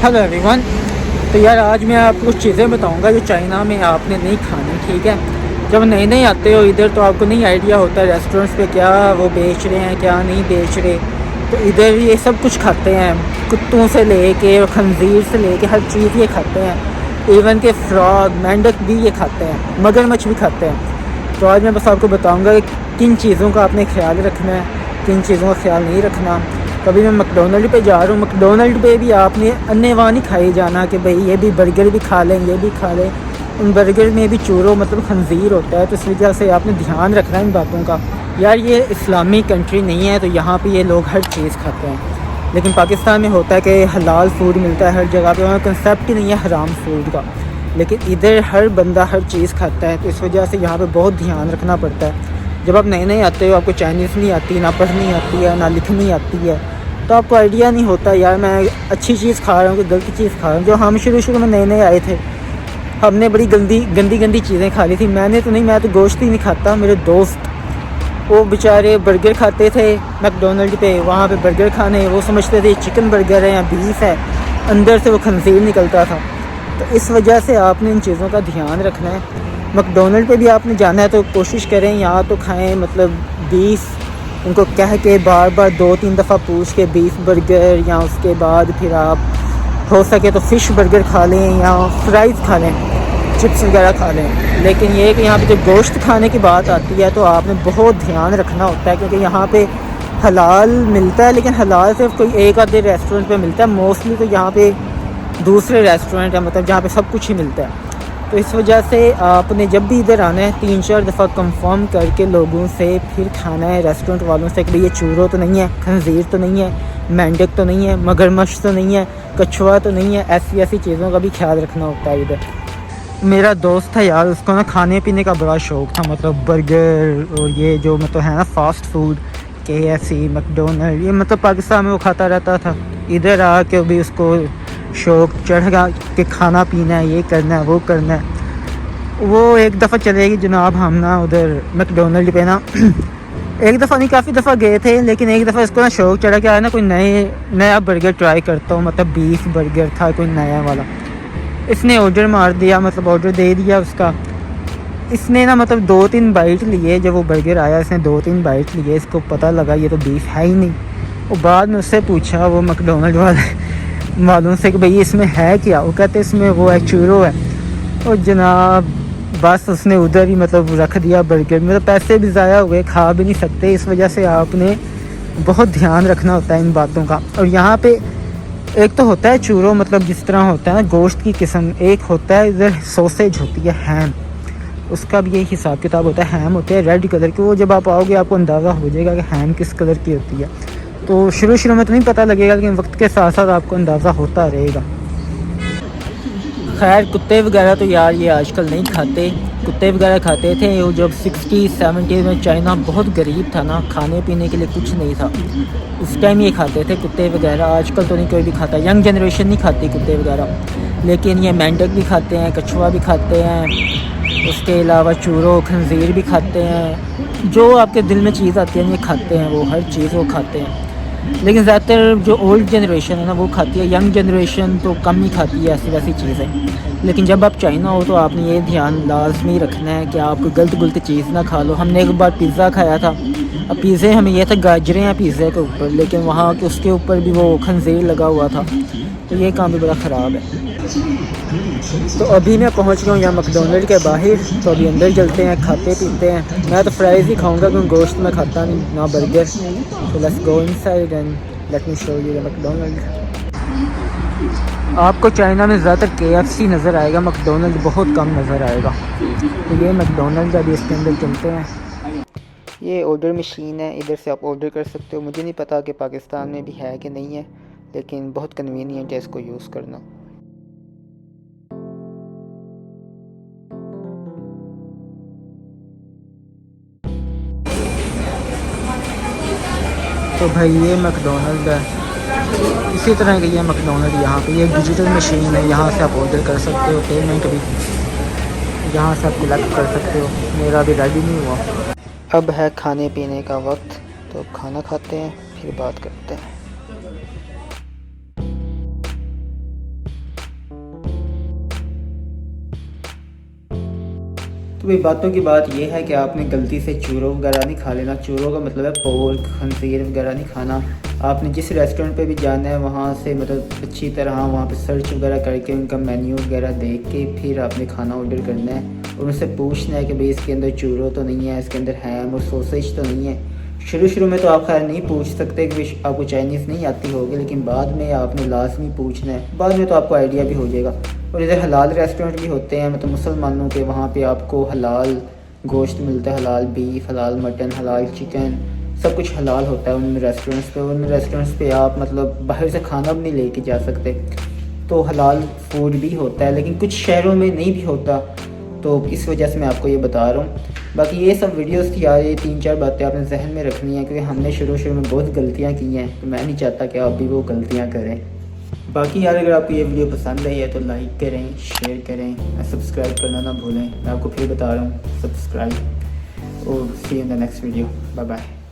Hello everyone. तो यार आज मैं आपको कुछ चीज़ें बताऊंगा जो चाइना में आपने नहीं खानी, ठीक है। जब नए नए आते हो इधर तो आपको नहीं आइडिया होता है रेस्टोरेंट्स पे क्या वो बेच रहे हैं क्या नहीं बेच रहे। तो इधर ये सब कुछ खाते हैं, कुत्तों से लेके और खंजीर से लेके हर चीज़ ये खाते हैं। इवन के फ्रॉग मेंढक भी ये खाते हैं, मगरमच्छ भी खाते हैं। तो आज मैं बस आपको बताऊँगा कि किन चीज़ों का आपने ख्याल रखना है, किन चीज़ों का ख्याल नहीं रखना। कभी मैं मैकडोनल्ड पे जा रहा हूँ, मैकडोनल्ड पे भी आपने अन्यवान नहीं खाई जाना कि भाई ये भी बर्गर भी खा लें ये भी खा लें। उन बर्गर में भी चूरो मतलब खंजीर होता है, तो इस वजह से आपने ध्यान रखना है इन बातों का। यार ये इस्लामी कंट्री नहीं है तो यहाँ पे ये लोग हर चीज़ खाते हैं, लेकिन पाकिस्तान में होता है कि हलाल फूड मिलता है हर जगह पे, वहाँ कंसेप्ट ही नहीं है हराम फूड का। लेकिन इधर हर बंदा हर चीज़ खाता है, तो इस वजह से यहाँ पर बहुत ध्यान रखना पड़ता है। जब आप नए नए आते हो, आपको चाइनीज़ नहीं आती, ना पढ़नी आती है, ना लिखनी आती है, तो आपको आइडिया नहीं होता यार मैं अच्छी चीज़ खा रहा हूँ कि गलत चीज़ खा रहा हूँ। जो हम शुरू में नए नए आए थे, हमने बड़ी गंदी चीज़ें खा ली थी। मैंने तो नहीं, मैं तो गोश्त ही नहीं खाता। मेरे दोस्त वो बेचारे बर्गर खाते थे मैकडोनल्ड पे, वहाँ पे बर्गर खाने, वो समझते थे चिकन बर्गर है या बीफ है, अंदर से वो खंजीर निकलता था। तो इस वजह से आपने इन चीज़ों का ध्यान रखना है। मैकडोनल्ड पे भी आपने जाना है तो कोशिश करें यहाँ तो खाएँ मतलब बीफ, उनको कह के बार बार 2-3 दफ़ा पूछ के बीफ बर्गर, या उसके बाद फिर आप हो सके तो फ़िश बर्गर खा लें या फ्राइज़ खा लें, चिप्स वगैरह खा लें। लेकिन ये कि यहाँ पे जब गोश्त खाने की बात आती है तो आपने बहुत ध्यान रखना होता है, क्योंकि यहाँ पे हलाल मिलता है, लेकिन हलाल सिर्फ कोई एक आधे रेस्टोरेंट पे मिलता है। मोस्टली तो यहाँ पे दूसरे रेस्टोरेंट है, मतलब जहाँ पे सब कुछ ही मिलता है। तो इस वजह से आपने जब भी इधर आना है 3-4 दफ़ा कंफर्म करके लोगों से फिर खाना है, रेस्टोरेंट वालों से, कि भाई ये चूरो तो नहीं है, खंजीर तो नहीं है, मेंढक तो नहीं है, मगरमच्छ तो नहीं है, कछुआ तो नहीं है। ऐसी चीज़ों का भी ख्याल रखना होता है इधर। मेरा दोस्त था यार, उसको ना खाने पीने का बड़ा शौक़ था, मतलब बर्गर और ये जो मतलब है ना फास्ट फूड, KFC मैकडोनल्ड, ये मतलब पाकिस्तान में वो खाता रहता था। इधर आके भी उसको शौक़ चढ़ गया कि खाना पीना है, ये करना है वो करना है। वो एक दफ़ा चलेगी जनाब, हम ना उधर मैकडोनल्ड पे ना एक दफ़ा नहीं काफ़ी दफ़ा गए थे, लेकिन एक दफ़ा इसको ना शौक़ चढ़ा कि ना कोई नया बर्गर ट्राई करता हूँ, मतलब बीफ बर्गर था कोई नया वाला। इसने ऑर्डर मार दिया, मतलब ऑर्डर दे दिया उसका। इसने ना मतलब 2-3 बाइट लिए, जब वो बर्गर आया इसने 2-3 बाइट लिए, इसको पता लगा ये तो बीफ है ही नहीं। और बाद में उससे पूछा वो मैकडोनल्ड वालों से कि भाई इसमें है क्या, वो कहते इसमें वो है चूरो है। और जनाब बस उसने उधर ही मतलब रख दिया बर्गर, मतलब पैसे भी ज़ाया हुए, खा भी नहीं सकते। इस वजह से आपने बहुत ध्यान रखना होता है इन बातों का। और यहाँ पे एक तो होता है चूरो, मतलब जिस तरह होता है ना गोश्त की किस्म, एक होता है इधर सॉसेज होती है हैम, उसका भी यही हिसाब किताब होता है। हैम होते हैं रेड कलर के, वो जब आप आओगे आपको अंदाज़ा हो जाएगा कि हैम किस कलर की होती है। तो शुरू में तो नहीं पता लगेगा, लेकिन वक्त के साथ साथ आपको अंदाज़ा होता रहेगा। खैर कुत्ते वगैरह तो यार ये आजकल नहीं खाते, कुत्ते वगैरह खाते थे वो जब 60-70 में चाइना बहुत गरीब था ना, खाने पीने के लिए कुछ नहीं था, उस टाइम ये खाते थे कुत्ते वगैरह। आजकल तो नहीं कोई भी खाता, यंग जनरेशन नहीं खाती कुत्ते वगैरह। लेकिन ये मेंढक भी खाते हैं, कछुआ भी खाते हैं, उसके अलावा चूरो खंजीर भी खाते हैं। जो आपके दिल में चीज़ आती है ये खाते हैं, वो हर चीज़ वो खाते हैं। लेकिन ज़्यादातर जो ओल्ड जनरेशन है ना वो खाती है, यंग जनरेशन तो कम ही खाती है ऐसी वैसी चीज़ें। लेकिन जब आप चाइना हो तो आपने ये ध्यान लाजमी रखना है कि आप गलत चीज़ ना खा लो। हमने एक बार पिज़्ज़ा खाया था, अब पिज़्ज़े हमें ये था गाजरें हैं पिज़्ज़े के ऊपर, लेकिन वहाँ के उसके ऊपर भी वो खंजीर लगा हुआ था, तो ये काम भी बड़ा ख़राब है। तो अभी मैं पहुंच गया हूँ यहाँ मैकडोनल्ड के बाहर, तो अभी अंदर चलते हैं, खाते पीते हैं। मैं तो फ्राइज़ ही खाऊंगा क्योंकि गोश्त में खाता नहीं ना बर्गर। तो let's go inside and let me show you the McDonald. आपको चाइना में ज़्यादातर KFC नज़र आएगा, मैकडोनल्ड बहुत कम नज़र आएगा। तो ये मैकडोनल्ड अभी इसके अंदर चलते हैं। ये ऑर्डर मशीन है, इधर से आप ऑर्डर कर सकते हो। मुझे नहीं पता कि पाकिस्तान में भी है कि नहीं है, लेकिन बहुत कन्वीनियंट है इसको यूज़ करना। तो भाई ये मैकडोनल्ड है, इसी तरह की ये मैकडोनल्ड यहाँ पे ये डिजिटल मशीन है, यहाँ से आप ऑर्डर कर सकते हो, पेमेंट भी यहाँ से आप कलेक्ट कर सकते हो। मेरा अभी रेडी नहीं हुआ। अब है खाने पीने का वक्त, तो खाना खाते हैं फिर बात करते हैं। तो भाई बातों की बात यह है कि आपने गलती से चूरों वगैरह नहीं खा लेना। चूरों का मतलब है पोर्क, खंजीर वगैरह नहीं खाना। आपने जिस रेस्टोरेंट पे भी जाना है वहाँ से मतलब अच्छी तरह वहाँ पे सर्च वगैरह करके उनका मेन्यू वगैरह देख के फिर आपने खाना ऑर्डर करना है और उनसे पूछना है कि भाई इसके अंदर चूरो तो नहीं है, इसके अंदर हैम और सॉसेज तो नहीं है। शुरू में तो आप खैर नहीं पूछ सकते कि आपको चाइनीज़ नहीं आती होगी, लेकिन बाद में आपने लाजमी पूछना है। बाद में तो आपको आइडिया भी हो जाएगा। और इधर हलाल रेस्टोरेंट भी होते हैं, मतलब मुसलमानों के, वहाँ पे आपको हलाल गोश्त मिलता है, हलाल बीफ, हलाल मटन, हलाल चिकन, सब कुछ हलाल होता है उन रेस्टोरेंट्स पे। उन रेस्टोरेंट्स पे आप मतलब बाहर से खाना भी नहीं लेके जा सकते, तो हलाल फूड भी होता है, लेकिन कुछ शहरों में नहीं भी होता। तो इस वजह से मैं आपको ये बता रहा हूँ। बाकी ये सब वीडियोस थी यार, ये 3-4 बातें आपने जहन में रखनी है, क्योंकि हमने शुरू में बहुत गलतियाँ की हैं, तो मैं नहीं चाहता कि आप भी वो गलतियाँ करें। बाकी यार अगर आपको ये वीडियो पसंद आई है तो लाइक करें, शेयर करें, सब्सक्राइब करना ना भूलें। मैं आपको फिर बता रहा हूँ, सब्सक्राइब। और see you in the next video. Bye bye.